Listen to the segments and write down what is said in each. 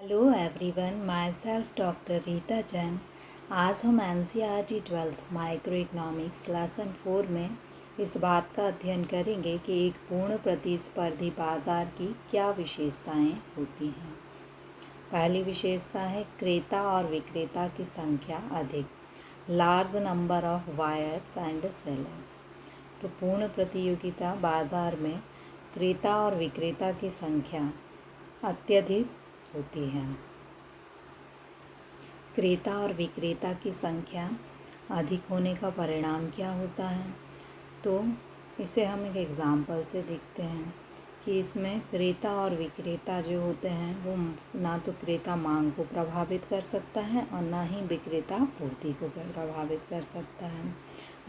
Hello everyone, my self doctor Rita Jain. आज हम NCERT 12th micro economics lesson 4 में इस बात का अध्ययन करेंगे कि एक पूर्ण प्रतिस्पर्धी बाजार की क्या विशेषताएं होती हैं। पहली विशेषता है क्रेता और विक्रेता की संख्या अधिक, large number of buyers and sellers. तो पूर्ण प्रतियोगिता बाजार में क्रेता और विक्रेता की संख्या अत्यधिक होती है। क्रेता और विक्रेता की संख्या अधिक होने का परिणाम क्या होता है, तो इसे हम एक एग्जाम्पल से देखते हैं कि इसमें क्रेता और विक्रेता जो होते हैं वो ना तो क्रेता मांग को प्रभावित कर सकता है और ना ही विक्रेता पूर्ति को प्रभावित कर सकता है।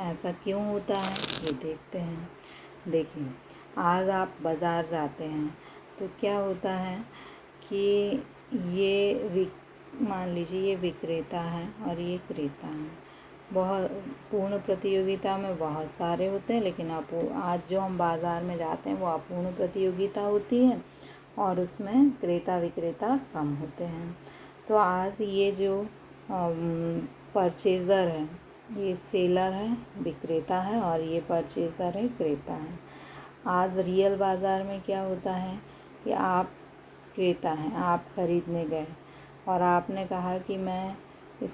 ऐसा क्यों होता है ये देखते हैं। देखिए, आज आप बाज़ार जाते हैं तो क्या होता है कि मान लीजिए ये विक्रेता है और ये क्रेता है। बहुत पूर्ण प्रतियोगिता में बहुत सारे होते हैं, लेकिन आज जो हम बाज़ार में जाते हैं वो अपूर्ण प्रतियोगिता होती है और उसमें क्रेता विक्रेता कम होते हैं। तो आज ये जो परचेज़र है, ये सेलर है, विक्रेता है, और ये परचेज़र है, क्रेता है। आज रियल बाज़ार में क्या होता है कि आप क्रेता हैं, आप खरीदने गए और आपने कहा कि मैं इस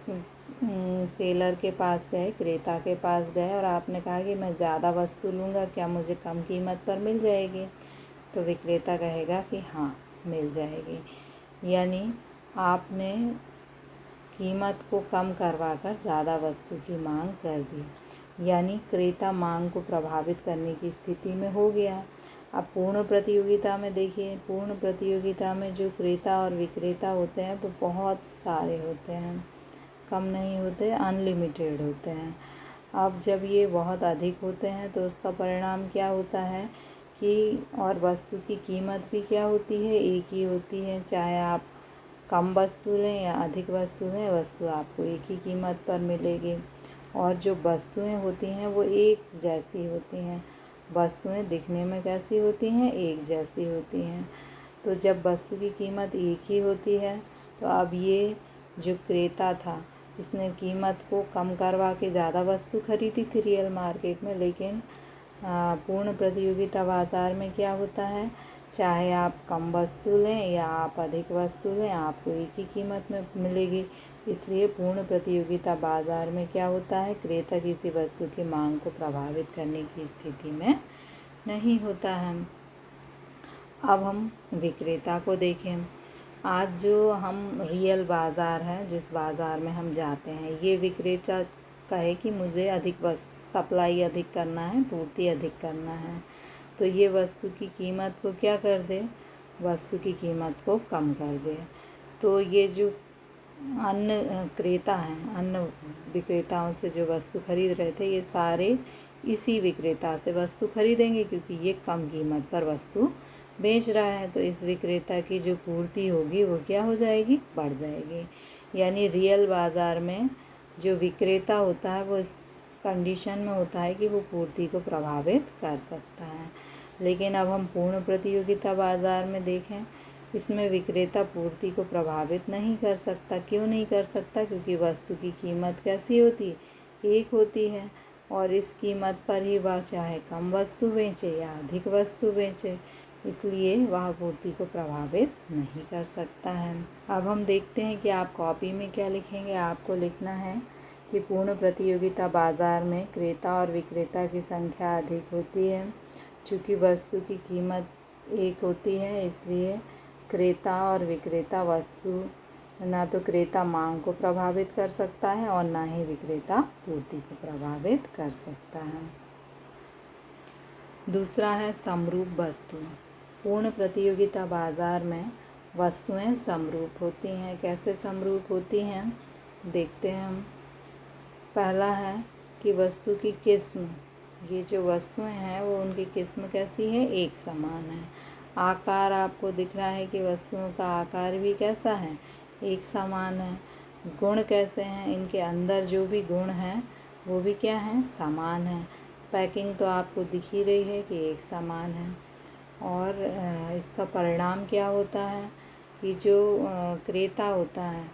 सेलर के पास गए, क्रेता के पास गए और आपने कहा कि मैं ज़्यादा वस्तु लूँगा, क्या मुझे कम कीमत पर मिल जाएगी? तो विक्रेता कहेगा कि हाँ, मिल जाएगी। यानी आपने कीमत को कम करवा कर ज़्यादा वस्तु की मांग कर दी, यानी क्रेता मांग को प्रभावित करने की स्थिति में हो गया। अब पूर्ण प्रतियोगिता में देखिए, पूर्ण प्रतियोगिता में जो क्रेता और विक्रेता होते हैं वो बहुत सारे होते हैं, कम नहीं होते, अनलिमिटेड होते हैं। अब जब ये बहुत अधिक होते हैं तो उसका परिणाम क्या होता है कि और वस्तु की कीमत भी क्या होती है, एक ही होती है। चाहे आप कम वस्तु लें या अधिक वस्तु लें, वस्तु आपको एक ही कीमत पर मिलेगी। और जो वस्तुएं होती हैं वो एक जैसी होती हैं। वस्तुएं दिखने में कैसी होती हैं, एक जैसी होती हैं। तो जब वस्तु की कीमत एक ही होती है तो अब ये जो क्रेता था इसने कीमत को कम करवा के ज़्यादा वस्तु खरीदी थी रियल मार्केट में, लेकिन पूर्ण प्रतियोगिता बाज़ार में क्या होता है, चाहे आप कम वस्तु लें या आप अधिक वस्तु लें, आपको एक ही कीमत में मिलेगी। इसलिए पूर्ण प्रतियोगिता बाज़ार में क्या होता है, क्रेता किसी वस्तु की मांग को प्रभावित करने की स्थिति में नहीं होता है। अब हम विक्रेता को देखें। आज जो हम रियल बाज़ार है, जिस बाज़ार में हम जाते हैं, ये विक्रेता कहे कि मुझे सप्लाई अधिक करना है, पूर्ति अधिक करना है, तो ये वस्तु की कीमत को क्या कर दे, वस्तु की कीमत को कम कर दे। तो ये जो अन्य क्रेता हैं, अन्य विक्रेताओं से जो वस्तु खरीद रहे थे, ये सारे इसी विक्रेता से वस्तु खरीदेंगे क्योंकि ये कम कीमत पर वस्तु बेच रहा है। तो इस विक्रेता की जो पूर्ति होगी वो क्या हो जाएगी, बढ़ जाएगी। यानी रियल बाज़ार में जो विक्रेता होता है वो इस कंडीशन में होता है कि वो पूर्ति को प्रभावित कर सकता है। लेकिन अब हम पूर्ण प्रतियोगिता बाज़ार में देखें, इसमें विक्रेता पूर्ति को प्रभावित नहीं कर सकता। क्यों नहीं कर सकता? क्योंकि वस्तु की कीमत कैसी होती है, एक होती है, और इस कीमत पर ही वह चाहे कम वस्तु बेचे या अधिक वस्तु बेचे, इसलिए वह पूर्ति को प्रभावित नहीं कर सकता है। अब हम देखते हैं कि आप कॉपी में क्या लिखेंगे। आपको लिखना है कि पूर्ण प्रतियोगिता बाज़ार में क्रेता और विक्रेता की संख्या अधिक होती है। चूँकि वस्तु की कीमत एक होती है, इसलिए क्रेता और विक्रेता वस्तु ना तो क्रेता मांग को प्रभावित कर सकता है और ना ही विक्रेता पूर्ति को प्रभावित कर सकता है। दूसरा है समरूप वस्तु। पूर्ण प्रतियोगिता बाज़ार में वस्तुएं समरूप होती हैं। कैसे समरूप होती हैं देखते हैं हम। पहला है कि वस्तु की किस्म, ये जो वस्तुएं हैं वो उनकी किस्म कैसी है, एक समान है। आकार आपको दिख रहा है कि वस्तुओं का आकार भी कैसा है, एक समान है। गुण कैसे हैं, इनके अंदर जो भी गुण हैं वो भी क्या हैं, समान है। पैकिंग तो आपको दिख ही रही है कि एक समान है। और इसका परिणाम क्या होता है कि जो क्रेता होता है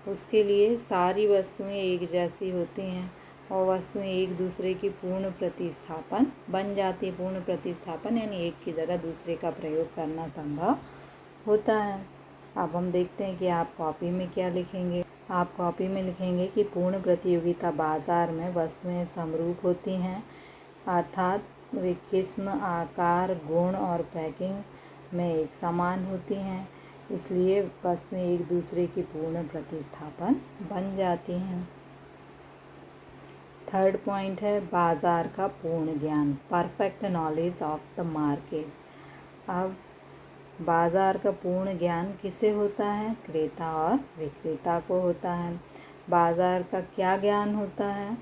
उसके लिए सारी वस्तुएं एक जैसी होती हैं और वस्तुएं एक दूसरे की पूर्ण प्रतिस्थापन बन जाती है। पूर्ण प्रतिस्थापन यानी एक की जगह दूसरे का प्रयोग करना संभव होता है। अब हम देखते हैं कि आप कॉपी में क्या लिखेंगे। आप कॉपी में लिखेंगे कि पूर्ण प्रतियोगिता बाजार में वस्तुएं समरूप होती हैं, अर्थात वे किस्म, आकार, गुण और पैकिंग में एक समान होती हैं, इसलिए वस्तुएं एक दूसरे की पूर्ण प्रतिस्थापन बन जाती हैं। थर्ड पॉइंट है बाजार का पूर्ण ज्ञान, perfect knowledge of the market. अब बाजार का पूर्ण ज्ञान किसे होता है? क्रेता और विक्रेता को होता है। बाजार का क्या ज्ञान होता है?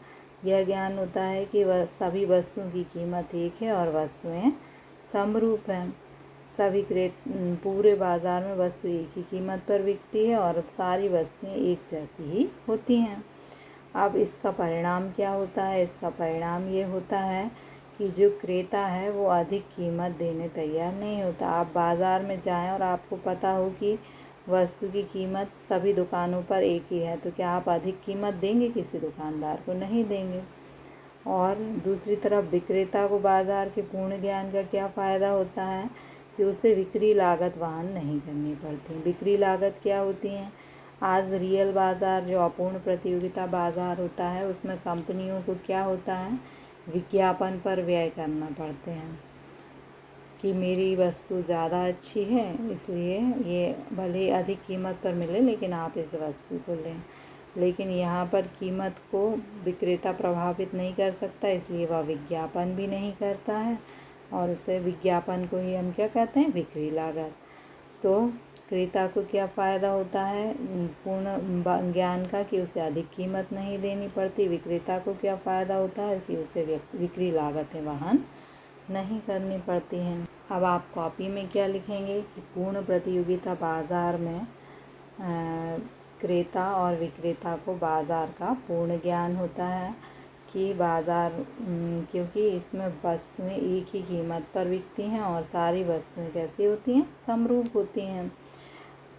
यह ज्ञान होता है कि वह सभी वस्तुओं की कीमत एक है और वस्तुएं समरूप हैं। पूरे बाजार में वस्तु एक ही कीमत पर बिकती है और सारी वस्तुएं एक जैसी ही होती हैं। अब इसका परिणाम क्या होता है? इसका परिणाम ये होता है कि जो क्रेता है वो अधिक कीमत देने तैयार नहीं होता। आप बाज़ार में जाएं और आपको पता हो कि वस्तु की कीमत सभी दुकानों पर एक ही है, तो क्या आप अधिक कीमत देंगे किसी दुकानदार को? नहीं देंगे। और दूसरी तरफ विक्रेता को बाज़ार के पूर्ण ज्ञान का क्या फ़ायदा होता है कि उसे बिक्री लागत वहन नहीं करनी पड़ती। बिक्री लागत क्या होती है? आज रियल बाज़ार जो अपूर्ण प्रतियोगिता बाज़ार होता है उसमें कंपनियों को क्या होता है? विज्ञापन पर व्यय करना पड़ते हैं कि मेरी वस्तु ज़्यादा अच्छी है, इसलिए ये भले अधिक कीमत पर मिले लेकिन आप इस वस्तु को लें। लेकिन यहाँ पर कीमत को विक्रेता प्रभावित नहीं कर सकता, इसलिए वह विज्ञापन भी नहीं करता है और उसे विज्ञापन को ही हम क्या कहते हैं? बिक्री लागत। तो क्रेता को क्या फ़ायदा होता है पूर्ण ज्ञान का कि उसे अधिक कीमत नहीं देनी पड़ती। विक्रेता को क्या फ़ायदा होता है कि उसे बिक्री लागतें वहन नहीं करनी पड़ती हैं। अब आप कॉपी में क्या लिखेंगे कि पूर्ण प्रतियोगिता बाज़ार में क्रेता और विक्रेता को बाज़ार का पूर्ण ज्ञान होता है कि बाज़ार क्योंकि इसमें वस्तुएं एक ही कीमत पर बिकती हैं और सारी वस्तुएं कैसी होती हैं? समरूप होती हैं।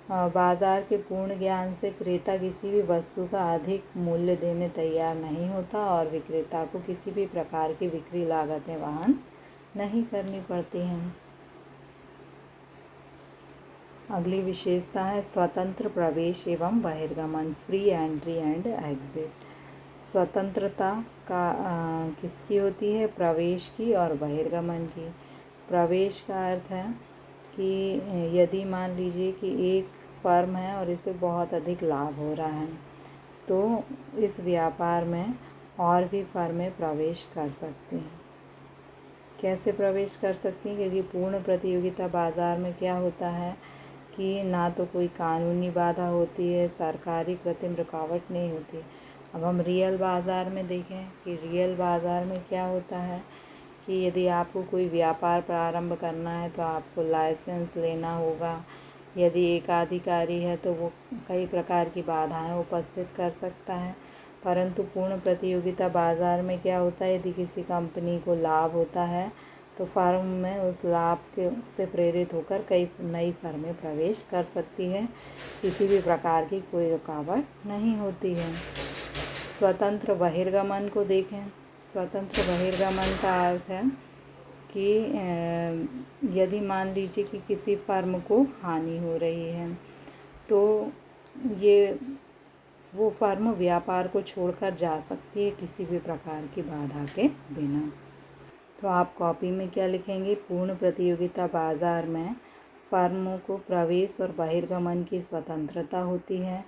बाज़ार के पूर्ण ज्ञान से क्रेता किसी भी वस्तु का अधिक मूल्य देने तैयार नहीं होता और विक्रेता को किसी भी प्रकार की बिक्री लागतें वहन नहीं करनी पड़ती हैं। अगली विशेषता है स्वतंत्र प्रवेश एवं बहिर्गमन, फ्री एंट्री एंड एग्जिट। स्वतंत्रता का किसकी होती है? प्रवेश की और बहिर्गमन की। प्रवेश का अर्थ है कि यदि मान लीजिए कि एक फर्म है और इसे बहुत अधिक लाभ हो रहा है, तो इस व्यापार में और भी फर्में प्रवेश कर सकती हैं। कैसे प्रवेश कर सकती हैं? क्योंकि पूर्ण प्रतियोगिता बाज़ार में क्या होता है कि ना तो कोई कानूनी बाधा होती है, सरकारी कृत्रिम रुकावट नहीं होती। अब हम रियल बाज़ार में देखें कि रियल बाज़ार में क्या होता है कि यदि आपको कोई व्यापार प्रारंभ करना है तो आपको लाइसेंस लेना होगा। यदि एकाधिकारी है तो वो कई प्रकार की बाधाएं उपस्थित कर सकता है। परंतु पूर्ण प्रतियोगिता बाज़ार में क्या होता है? यदि किसी कंपनी को लाभ होता है तो फर्म में उस लाभ से प्रेरित होकर कई नई फर्में प्रवेश कर सकती है। किसी भी प्रकार की कोई रुकावट नहीं होती है। स्वतंत्र बहिर्गमन को देखें। स्वतंत्र बहिर्गमन का अर्थ है कि यदि मान लीजिए कि किसी फर्म को हानि हो रही है तो वो फर्म व्यापार को छोड़कर जा सकती है किसी भी प्रकार की बाधा के बिना। तो आप कॉपी में क्या लिखेंगे? पूर्ण प्रतियोगिता बाज़ार में फर्मों को प्रवेश और बहिर्गमन की स्वतंत्रता होती है।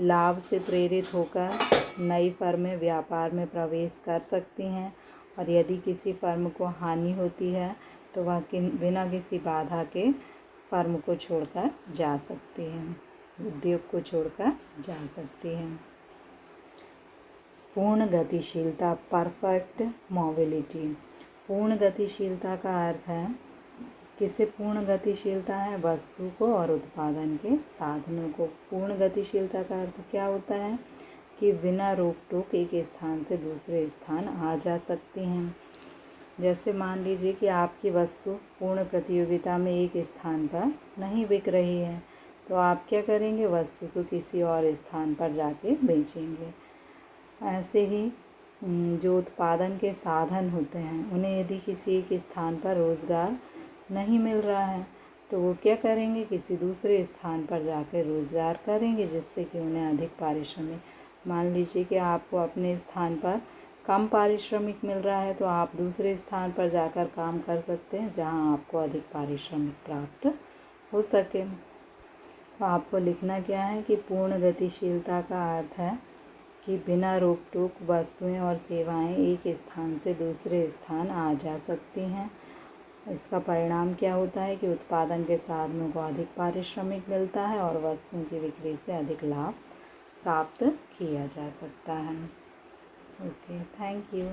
लाभ से प्रेरित होकर नई फर्में व्यापार में प्रवेश कर सकती हैं और यदि किसी फर्म को हानि होती है तो वह बिना किसी बाधा के फर्म को छोड़कर जा सकती हैं, उद्योग को छोड़कर जा सकती हैं। पूर्ण गतिशीलता, परफेक्ट मोबिलिटी। पूर्ण गतिशीलता का अर्थ है किसे पूर्ण गतिशीलता है? वस्तु को और उत्पादन के साधनों को। पूर्ण गतिशीलता का अर्थ क्या होता है कि बिना रोक टोक एक स्थान से दूसरे स्थान आ जा सकती हैं। जैसे मान लीजिए कि आपकी वस्तु पूर्ण प्रतियोगिता में एक स्थान पर नहीं बिक रही है, तो आप क्या करेंगे, वस्तु को किसी और स्थान पर जाके बेचेंगे। ऐसे ही जो उत्पादन के साधन होते हैं उन्हें यदि किसी एक स्थान पर रोज़गार नहीं मिल रहा है तो वो क्या करेंगे, किसी दूसरे स्थान पर जाकर रोज़गार करेंगे, जिससे कि उन्हें अधिक पारिश्रमिक। मान लीजिए कि आपको अपने स्थान पर कम पारिश्रमिक मिल रहा है तो आप दूसरे स्थान पर जाकर काम कर सकते हैं जहां आपको अधिक पारिश्रमिक प्राप्त हो सके। तो आपको लिखना क्या है कि पूर्ण गतिशीलता का अर्थ है कि बिना रोक टोक वस्तुएं और सेवाएं एक स्थान से दूसरे स्थान आ जा सकती हैं। इसका परिणाम क्या होता है कि उत्पादन के साधनों को अधिक पारिश्रमिक मिलता है और वस्तुओं की बिक्री से अधिक लाभ प्राप्त किया जा सकता है। Okay, thank you.